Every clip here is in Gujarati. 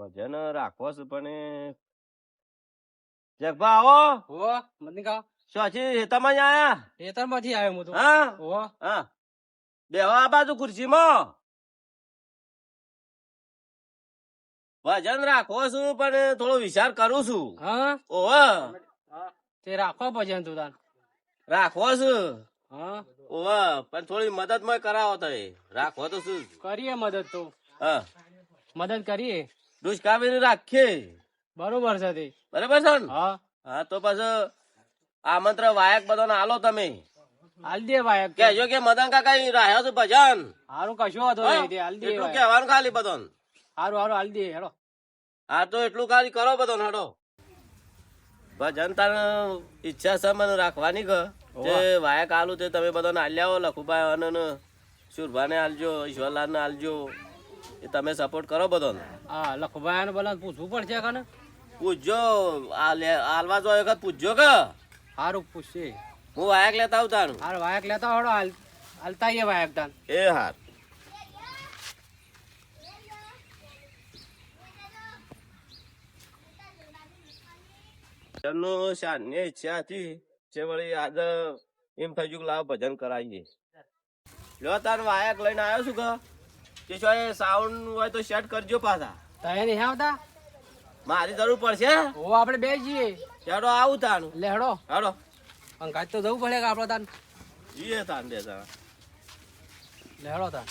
ભજન રાખવો છે પણ જગભા આવો ઓ મતની કા શોચી હેતામાં આયા ખેતરમાંથી આવ્યો હું તો હા ઓ હા બેહો આ બાજુ ખુરશીમાં ભજન રાખવો છું પણ થોડો વિચાર કરું છું હા ઓહો તે રાખો ભજન તું તાન રાખવો છું હા ઓહો પણ થોડી મદદ માં કરાવો તો રાખવો તો શું કરીએ મદદ તો હા મદદ કરીએ દુષ્કાવી રાખીએ બરોબર છે તે બરાબર છે ને હા હા તો પછી આમંત્રણ વાયક બધાને આલો તમે હાલ દે વાયક કેજો કે મદન કાકા રાહ્યો છે ભજન હારું કશો હતો નહીં તે હાલ દે એટલું વાયક. કહેવાનું ખાલી બધો હારું હારું હાલ દે હેડો હા તો એટલું ખાલી કરો બધો હેડો ભજન તાર ઈચ્છા છે મને રાખવાની કે જે વાયક આલું તે તમે બધાને આલ્યાવો લખુભાઈ અને સુરભાને આલજો ઈશ્વરલાલને આલજો એ તમે સપોર્ટ કરો બધાને હા લખભાઈ ને બોલા પૂછવું પડશે કાને પૂછજો આલવા જો વખત પૂછજો કે હારું પૂછશે હું વાયક લેતા આવું તારું હારું વાયક લેતા હડો હાલતા આવીએ વાયક તાન એ હાર ભજનનું શાનની ઈચ્છા હતી જે વળી આજે એમ થઈ ગયું કે લાવ ભજન કરાવીએ લ્યો તાર વાયક લઈને આવ્યો છું કે શું એ સાઉન્ડ હોય તો સેટ કરજો પાછા તય નહીં આવતા મારી જરૂર પડશે ઓ આપણે બે જઈએ ચાલો આવું તાનું લે હેડો હાલો અંગાજ તો જવું પડે કે આપણે તાન જીએ તાન દે તાન લે હેડો તાન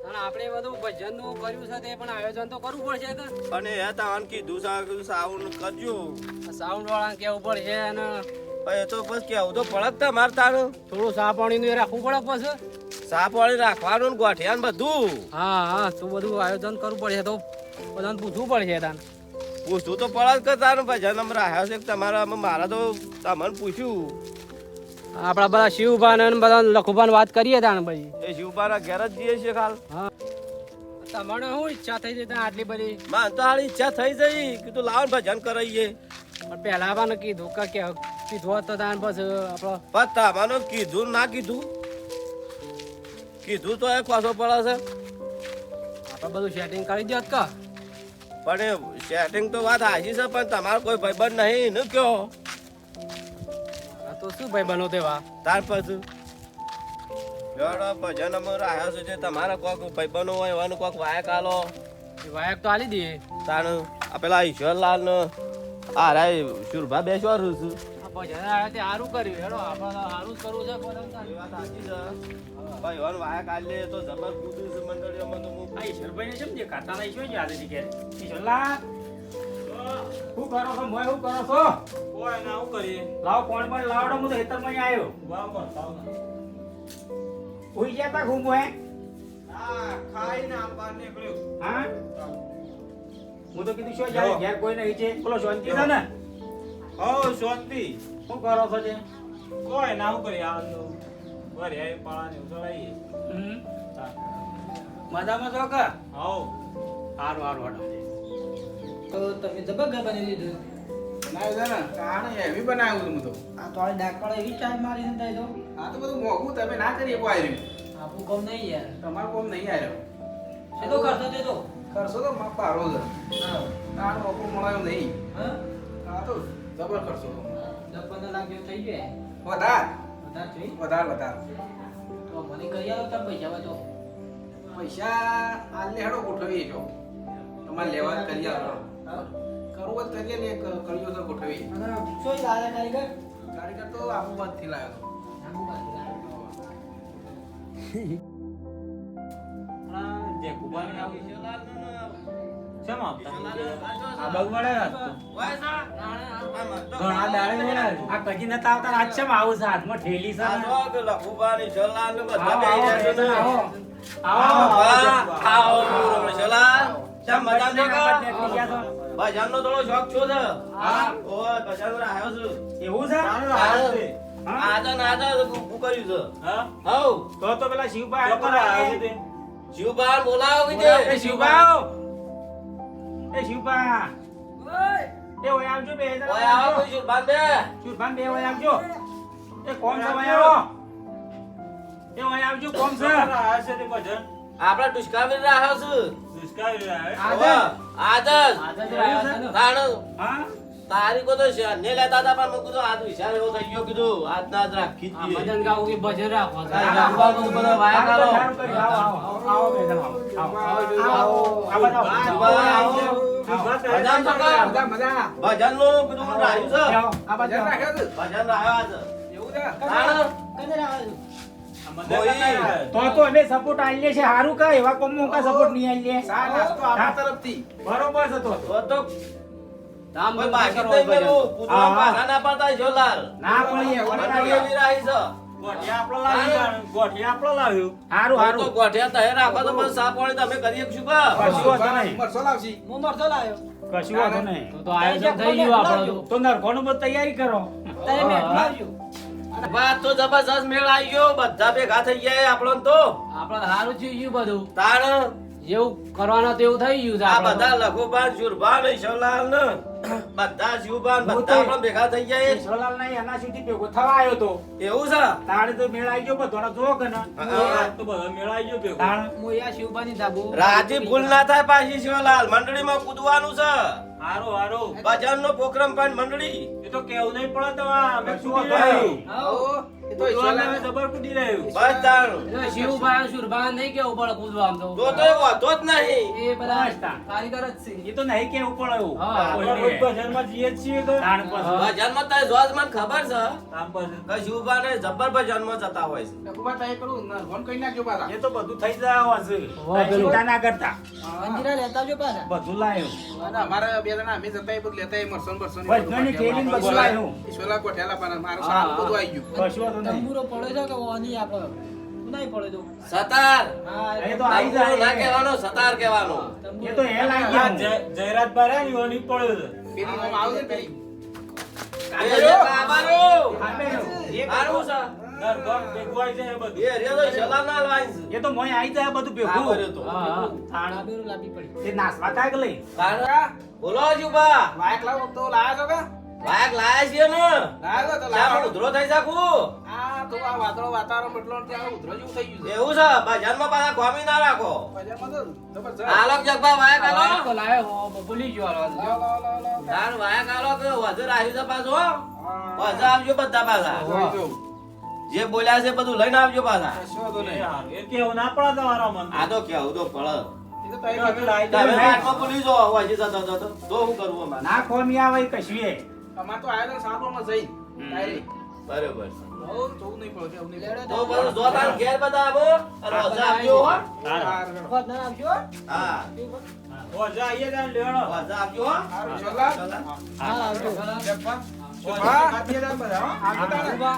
તાન આપણે બધું ભજન નું કર્યું છે તે પણ આયોજન તો કરવું પડશે કે અને એ તાન કીધું સાઉન્ડ કરજો સાઉન્ડ વાળા કેવું પડશે અને એ તો બસ કેવું તો પડકતા મારતાનું થોડું ચા પાણી નું રાખવું પડે પછી સાપ વાળી રાખવાનું ને ગોઠિયા ને બધું હા હા તો બધું આયોજન કરવું પડશે તો બધાને પૂછવું પડશે તાન પૂછતું તો પડે કે તારું ભજન અમે રાખ્યા છે કે તમારા મારા તો તમને પૂછ્યું આપડા બધા શિવભાન અને બધા લખુભાન વાત કરીએ તાન ભાઈ એ શિવબાના ઘેર જ જઈએ છીએ ખાલ હા તમારે શું ઈચ્છા થઈ જતી આટલી બધી માન તો હારી ઈચ્છા થઈ જઈ કે તું લાવ ભજન કરાવીએ પણ પહેલા પણ કીધું કે કીધું હોત તો તાન પછી આપણો પણ તમારું કીધું ના કીધું કીધું તો એ ખોસો પડે છે આપણે બધું સેટિંગ કરી દો કા પણ સેટિંગ તો વાત હાચી છે પણ તમારો કોઈ ભાઈબંધ નહીં ને કયો આ તો શું ભાઈ બનો તેવા ત્યાર પછી જોડો ભજન અમે રાખ્યા છે જે તમારા કોક ભાઈબંધો હોય એવાનું કોક વાયક આલો વાયક તો આલી દઈએ તાનું આ પેલા ઈશ્વરલાલ ને આ રાય શુરભા બેસવાનું છું આ ભજન આવ્યા તે સારું કર્યું હેડો આપણે સારું જ કરવું છે પણ એ વાત સાચી છે ભાઈ વન વાયક આલે તો જબર કૂદું છે મંડળીઓમાં તો હું આ ઈશ્વરભાઈ ને સમજે કાતા ના ઈશ્વર યાદ હતી કે ઈશ્વરલા શું કરો છો મોય શું કરો છો કોઈ ના હું કરીએ લાવ કોણ પણ લાવડો હું તો હેતર માં આવ્યો બરાબર થાવ ના ઉઈ ગયા તા ઘૂમો હે આ ખાઈને આમ બહાર નીકળ્યો હા હું તો કીધું શું જાય ઘેર કોઈ નહીં છે બોલો શાંતિ છે ને હો શાંતિ શું કરો છો જે કોઈ ના હું કરીએ આ ઘરે આવી પાળાને ઉછળાઈએ મજામાં છો કે હો હારું હારું હાડો તો તમે જબરગર બની લીધું બનાવ્યું છે ને કારણે હેવી બનાવ્યું હતું હું તો આ તો ડાકવાળા એવી ચાર્જ મારી ને તો આ તો બધું મોંઘું તમે ના કરીએ કોઈ આવ્યું આપણું કામ નહીં યાર તમારું કોમ નહીં આવ્યો એ તો કરશો તે તો કરશો તો માપ પારો છે હા તાણ ઓપું મળાયું નહીં હા આ તો જબર કરશો 10-15 લાખ જેવું થઈ જાય વધાર વધારે થઈ વધાર વધાર તો મને કરી આલો તાર પૈસા વાતો પૈસા આલે હેડો ગોઠવીએ છો તમારે લેવા જ કરી આલો કરવું જ કરીએ ને કર્યો તો ગોઠવીએ અને શું લાગે કારીગર કારીગર તો આબુબાદ થી લાવ્યો જે કુબાની આવી ઈશ્વરલાલ ને શેમ આપતા આ બગવાડે ઘણા દાડે આ કજી નતા આવતા આજ છે આવું છે હાથમાં ઠેલી છે ને. લખુબાન ઈશ્વરલાલ ને બધા આવો, બેહી આવો, રહ્યા છે. આવો. આવો ઈશ્વરલાલ કેમ મજા નીકળી દેખા ગયા છો. ભજનનો થોડો શોખ છો છે હા. ઓય ભજન રાખ્યો છું એવું છે આદા નાદા હું કર્યું છે હા હઉ તો પેલા શિવભાઈ લોકો આવ્યો છે તે શિવબાન બોલાવો એ કીધે શિવભાઈ એ શિવભા એ ઓય આવજો બે ઓય આવો કોઈ શિવબાન બે શિવભાન બે ઓય આવજો એ કોમ છે ઓય આવો એ ઓય આવજો કોમ છે આવ્યો છે તે ભજન આપડે ટુસ્કાવી રહ્યા છે દુષ્કાળ આવે. હવે, આજ જ. આજે જ આવ્યા છે ને. તાણ હા? તારીખો તો છે ને લેતા હતા પણ મેં કીધું આજ વિચાર એવો થઈ ગયો કીધું આજ ના આજ રાખી જ આ દઈએ. ભજન ગાવું કે ભજન રાખવા છે. રાખવા તો બધા વાયા કાઢો. સારું કર્યું. આવો, આવો, બે જણ આવો. આવો. આવો. આ બધા આવો. શુભા, આવો. ભજન તો કર. મજા મજા ભજનનું કીધું રાખ્યું છે. આવો. આ ભજન બધા રાખ્યો છે ભજન રાખ્યો આજ. એવું છે તાણ તો અમે સપોર્ટ આલીએ છે હારું કા એવા કોમમાં કા સપોર્ટ નહીં આલીએ સા નાસ્તો આપણા તરફથી બરોબર છે તો તો ધામ કોઈ ધૂમ બાકી કરવો નહીં ભજન. મેલું. પૂતળા હા, હા. પાછા ના પડતા જોલાલ. ના પડીએ મંડળી એવી રાહી છે. ગોઠિયા આપણો લાવ્યું. ગોઠિયા આપણો લાવ્યું. હારું તો હારું ગોઠિયા તહે રાખો તો પછી સાપ વાળી તમે કરી શકશું કા? કશું વાંધો નહીં. મરસો લાવશી કશું વાંધો નહીં તો આયોજન થઈ ગયું આપણું તો. તો નરકોનું બધું તૈયારી કરો વાત તો જબરજસ્ત મેળ આવી ગયો બધા ભેગા થઈ ગયા આપણો તો આપણે સારું થયું ગયું બધું. તાણ જેવું કરવાનું તેવું થઈ ગયું છે આ આપણે. બધા લઘુબાન શુરભાન ઈશ્વરલાલ ને બધા શિવબાન બધા આપણે ભેગા થઈ ગયા એ. સોલાલ નહીં એના સુધી ભેગો થવા આવ્યો તો એવું છે તાણે તો મેળ આવી ગયો બધોનો જો કે ના આજ તો બધા મેળાઈ ગયો ભેગો. તાણ રાજી ભૂલ ના થાય પાછી શિવલાલ મંડળીમાં કૂદવાનું છે હારું, હારું. ભજન નો પ્રોગ્રામ પણ મંડળી એ તો કેવું નહીં પડે તો અમે કશું કૂદી વાંધો રહ્યું. નહીં. એ તો ઈશ્વરલાલ જબર કૂદી રહ્યું. બસ તાણ એટલે શિવભાઈ શુરભાઈ નહીં કેવું પડે કૂદવા આમ તો. તો એ વાંધો જ નહીં એ બધા બસ તાણ. કારીગર જ છે. એ તો નહીં કેવું પડે એવું. હા. આપણે રોજ ભજનમાં જઈએ જ છીએ તો. તાણ પછી. ભજનમાં તો જોજ મને ખબર છે આમ પછી. કે શિવબાને જબર ભજનમાં જતા હોય છે લખુબા તાએ કરું ફોન કરી નાખજો પાછા એ તો બધું થઈ જાય હશે. વાહ, પેલું. ચિંતા ના કરતા હા. બધું લાયો અને અમારા બે જણા અમે જતા એ બધું લેતા એ મરસન બરસન ભજનોની ટેલિંગ બધું લાયો. ઈશ્વરલાલ કોઠિયાલા પાના મારું હા, સારું હા. બધું આવી ગયું કશું વાંધો નહીં. સતાર એ તો આવી જાય. ના કહેવાનો સતાર કહેવાનો એ તો એ લાગી આ ગયા. જયરાજભાઈ રહ્યા ને એવાની પડ્યો છે. પેલી આમ આવે છે પેલી એ કાબારો આપેલો. હારું છે નરકોન ભેગું આવી જાય એ બધું. એ રે તો શલાના લાઈન છે એ તો મોય આવી જાય બધું હા, ભેગું. બર્યો તો. હા, હા. તાણ. એ નાસવા થાય કે લઈ. કારણ બોલો જુબા વાયક લાવો તો લાયા છો કે વાયક લાયા છીએ ને લાયા છો તો ત્યાં લાવો ઉધરો થઈ શકું આ તો આ વાદળો વાતાવરણ બદલો ને ત્યાં ઉધરો જેવું થઈ ગયું છે એવું છે ભજનમાં પાછા ગોમી ના રાખો બજારમાં તો જબરજસ્ત આલોક જગભા વાયક આ આલો વાયકો લાયો હો, ભૂલી ગયો હાલો. લાવો, લાવો, લાવો, લાવો. તાર વાયક આલો કે વધુ રાખ્યું છે પાછું હો. હા. પાછા આવજો બધા પાછા જોઈ જોઉં. જે બોલ્યા છે બધું લઈને આવજો પાછા કશો વાંધો એ નહીં. હારું. એ કેવું ના પડે તમારા મન. આ તો કેવું તો પડે એ તો તઈ અમે લાવી તમે દઈએ. વાયકમાં ભૂલી જાઓ હજી જતો જતો તો શું કરવું અમારે ના ખોમી આવે એ કશું એ. અમાર તો આયોજન સાપોમાં જઈ ડાયરેક્ટ. બરોબર હો, જોવું નહીં પડે, જોવું નહીં પડે. તો બધું જો તાર ઘેર બધા આવો અને વજા આપજો હો હારું. હા ઓજા આઈએ તાણ લેવાનો. વજા આપજો હો હારું, ઈશ્વરલાલ. જગપત. શુભા. આવજો તાણે.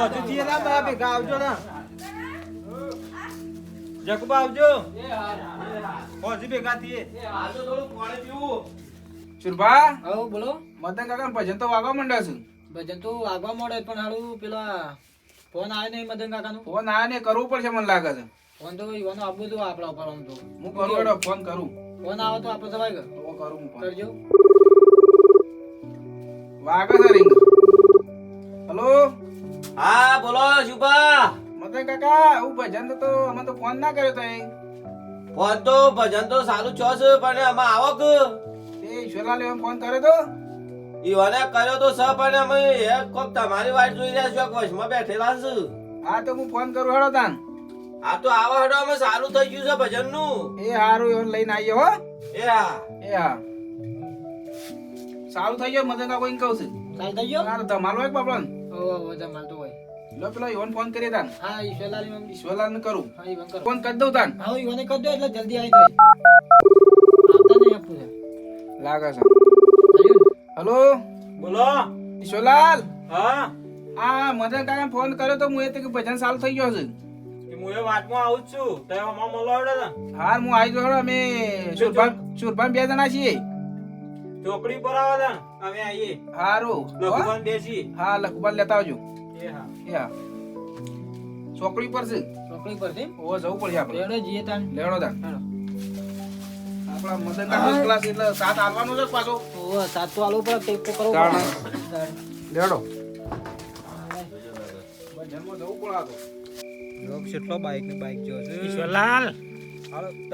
ઓજુથી એના બધા ભેગા આવજો ને. જગબા આવજો. ઓજી ભેગા થઈએ. આજુ થોડું પાણી પીવું શુભા. બોલો મદન કાકા ભજન તો વાગવા માંડ્યા છે ભજન તો આગવા મળે પણ હાલું પેલા ફોન આવે નહીં મદન કાકાનો. ફોન આ ને કરવું પડશે મને લાગે છે ફોન તો ઈવાનો આપવું તો આપણા ઉપર આમ તો હું કરું હેડો ફોન કરું ફોન આવે તો આપણે સવાઈ ગયો તો કરું હું ફોન કરજો. વાગે છે રિંગ હેલો હા બોલો શુભા મદન કાકા હું ભજન તો અમે તો ફોન ના કર્યો તો ફોન તો ભજન તો સારું છો છે પણ આમાં આવો કે એ ઈશ્વરલાલ એમ ફોન કર્યો તો ઈવાને કર્યો તો સ પણ અમે એક કોક તમારી વાટ જોઈ રહ્યા છો વશમાં બેઠેલા છે હા તો હું ફોન કરું હેડો તાન આ તો આવા હેડો અમે સારું થઈ ગયું છે ભજન નું એ હારું એવું લઈને આવીએ હો એ હા એ હા સારું થઈ ગયું મદન કાકા કહું છું ચાલ થઈ ગયો. ના તો તમારો એક બાપડો ઓ જમાલ તો હોય. લો પેલો ઈવન ફોન કરી તાન હા ઈશ્વરલાલ એમ ઈશ્વરલાલ ને કરું હા ઈવન કરો. ફોન કરી દઉં તાન હા ઈવને કરી દો એટલે જલ્દી આવી જાય. આવતા નહીં આપું છે. લાગે છે થયું ને? હેલો બોલો. ઈશ્વરલાલ હા. આ મદન કાકા ફોન કર્યો તો હું એ તો કે ભજન સારું થઈ ગયો છે કે હું એ વાતમાં આવું જ છું. તો એમાં મલાવડે ને. હાર હું આવી ગયો અમે સુરભાન બે જણા છીએ ચોકડી પર આવો તાણ. અમે આવીએ. હારું લખુભાઈ બેસી. હા લખુબાન લેતા આવજો એ હા. એ હા ચોકડી પર છે ચોકડી પરથી ઓ જવું પડશે આપણે લેવડે જઈએ તાન. લેવડો તાન હેડો. આપણા મદન કાકા ક્લાસ એટલે સાત આવવાનો છે પાછો ઓ સાત તો આલુ પર ટેપ તો કરવો તાણ. પડે. લેવડો ભજનમાં જવું પડે આ તો કેટલો બાઈક ને બાઈક જો છે ઈશ્વરલાલ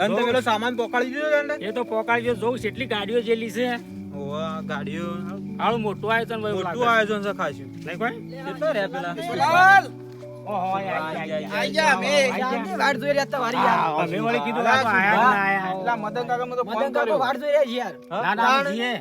અને પેલો સામાન પકડી દીધો ને એ તો પોકાડી જો જોઉં કેટલી ગાડીઓ જેલી છે ઓવા ગાડીઓ આવું મોટું આયોજન હોય એવું મોટું લાગે. આયોજન છે ખાસું નહીં કોઈ કેટલો રે પેલા ઈશ્વરલાલ ઓહો આઈ જા અમે વાટ જોઈ રહ્યા હતા વારી યાર. અમે વળી કીધું આ તો આયા જ ના આયા. પેલા મદન કાકા મને તો ફોન મદન કાકો કર્યો વાટ જોઈ રહ્યા છે યાર. ના ના અમે છીએ.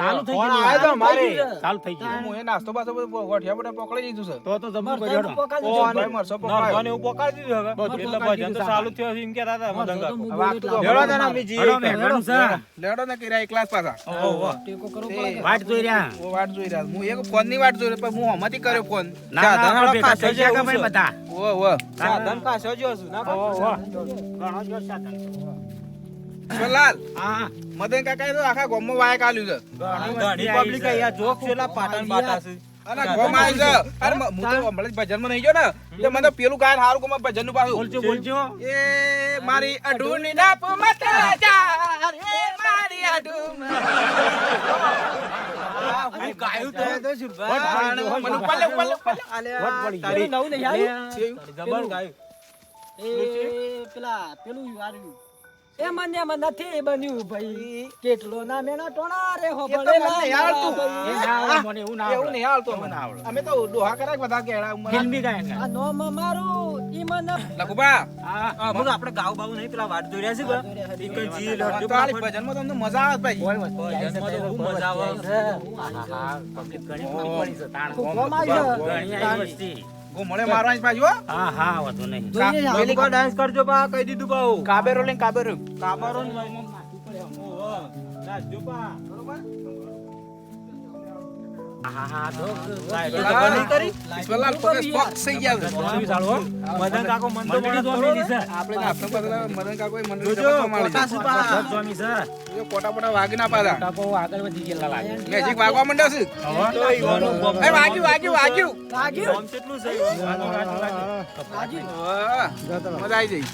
ચાલુ થઈ ફોન ગયું. આયો તો અમારે. ચાલુ થઈ ગયું. હું એ નાસ્તો બાસ્તો બધું ગોઠિયા બધા પકડી દીધું છે તો જબર મરચાં કર્યો તો ને. પોકાડી ઓ, દીધું. અને મરસો નરભાને પકડાયો. એવું પકડી દીધું હવે બધું એટલે પકડી ભજન તો દીધું ચાલુ થયો છે એમ કહેતા હતા મદન કાકો તો વાગતું તો લેવડો તાને અમે જઈએ હડો મેં ઘણું છે. લેડો ને કર્યા એકલા જ પાછા ઓહો. ટેકો કરવો તે પડે. વાટ જોઈ રહ્યા. ઓ વાટ જોઈ રહ્યા હું એક ફોન ની વાટ જોઈ રહ્યો પણ હું હમણાંથી કર્યો ફોન ના ના આપણે ભેગા થઈ ગયા કે ભાઈ બધા. ઓ સાધન ખાસો જો છું ના ઓહો, ઓહો. ઘણો જો સાધન. ઈશ્વરલાલ હા મદન કાકાએ તો આખા ગામમાં વાયક આલ્યું છે ઘણી પબ્લિક અહીંયા જોક છે લા પાટણ બાટા છે અને ગામ આવી છે અરે હું તો હમણાં જ ભજનમાં નહીં ગયો ને એટલે મને પેલું ગાયન હારું ગમે ભજન નું પાછું બોલજો બોલજો. એ મારી અઢૂની ના પુમત જા એ મારી અઢૂ હું ગાયું તો મને ઉપર લે ઉપર લે ઉપર લે. વટ પડી ગઈ. પેલું નવું નહીં આવ્યું? જબર ગાયું એ પેલા પેલું આવ્યું. એ મને નથી બન્યું ભાઈ કેટલો ના મેના ટોણા રે હો એ તો મને નહીં આવડતું. એ ના આવડે મને એવું ના એવું આવડે. નહીં આવડતું મને અમે તો ડોહા કરાય બધા કેળા ઉંમર ફિલ્મી ગાયન આ નોમ મારું ઈ મને લખુબા હા આપણે ગાવ બાવ નહીં પેલા વાટ જોઈ રહ્યા છે કે એક જી લડ્યું તો આલી ભજનમાં તમને મજા આવે ભાઈ કોઈ વસ્તુ ભજનમાં તો બહુ મજા આવે હા પબ્લિક ઘણી પબ્લિક પડી છે તાણ ખૂબ કોમ આવી છે. ઘણી આવી વસ્તી. ઘુમડે મારવાની પાછું હો. હા હા વધુ નહીં. જોઈએ છે. પેલી કો ડાન્સ કરજો બા કહી દીધું બાઉ કાબેરો લઈને કાબેરો કાબારો ને નાચજો બા હા હા તો ઈશ્વરલાલ ફોકસ બોક્સ થઈ ગયા છે. મદન કાકો મન તો મંડળી જોમીની છે. આપણે નાસ્તો બદલા મદન કાકોએ મને જોજો, કોટા છે પા. બધા જોમી છે. કોટા પોટા વાગી ના પાછા કાકો આગળ વધી ગયેલા લાગે. મેજિક વાગવા માંડ્યો છે હવે? તો ઈવાનું બોમ્બ એ વાગ્યું વાગ્યું વાગ્યું લાગ્યું? બોમ્બ કેટલું છે લાગ્યું? વાહ, મજા આવી જઈ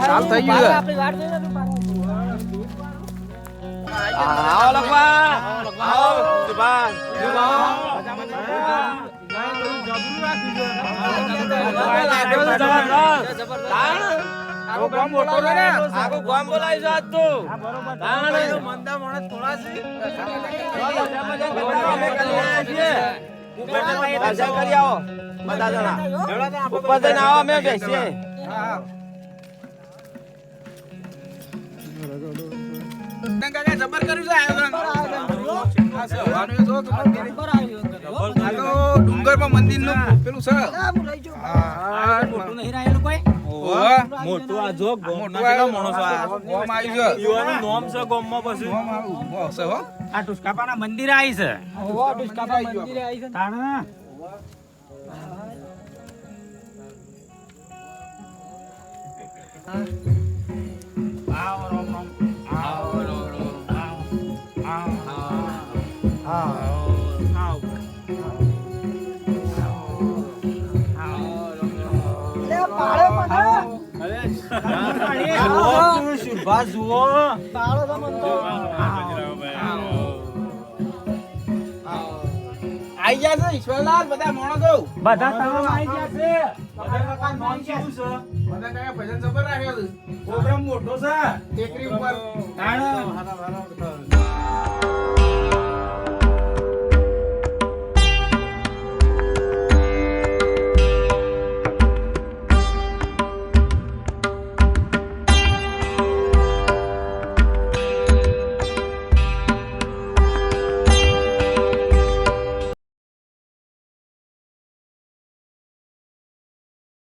ચાલ થઈ ગયું છે. આપણી વાટ જોઈ રહ્યા હતા. આવો લખવા આવો જુબાન આખો ગામ મોટો છે ને આખું ગામ બોલાવી છે આજ તો મંદા માણસ થોડા છે દર્શન કરી આવો બધા જણા ઉપર જઈને આવો અમે બેસીએ હા. મદન કાકા જબર કર્યું છે આયોજન. આ સવારનું એ જો કે મંદિર. બરાબર આવ્યું અંદર. હો. આ તો ડુંગરમાં મંદિરનું પેલું છે આ હું રહી જાઉં. હા, મોટું નહીં રહેલું કોઈ? ઓહો. મોટું આ જો મોટું મોટું આ આવ્યું. માણસો આ ગોમ આવ્યું છે. યુવાનું નોમ છે ગોમમાં પછી ગોમ આવ્યું. હો, છે હો. આ ટુસકાપાના મંદિર આવી છે. હો, ડુસકાપા મંદિરે આવી છે ને. તાણ આવો રોમ રોમ. આવો રોમ રોમ. આવો. આવો. લે, પાળો મને. શુભા જુઓ પાળો તો મને તો. આઈ ગયા છે ઈશ્વરલાલ બધા માણસો. બધા તમામ આવી ગયા છે. મદન કાકા નોમ કેવું છે? મદન કાકા ભજન જબર રાખ્યો છે. પ્રોગ્રામ મોટો છે. ટેકરી ઉપર. તાણ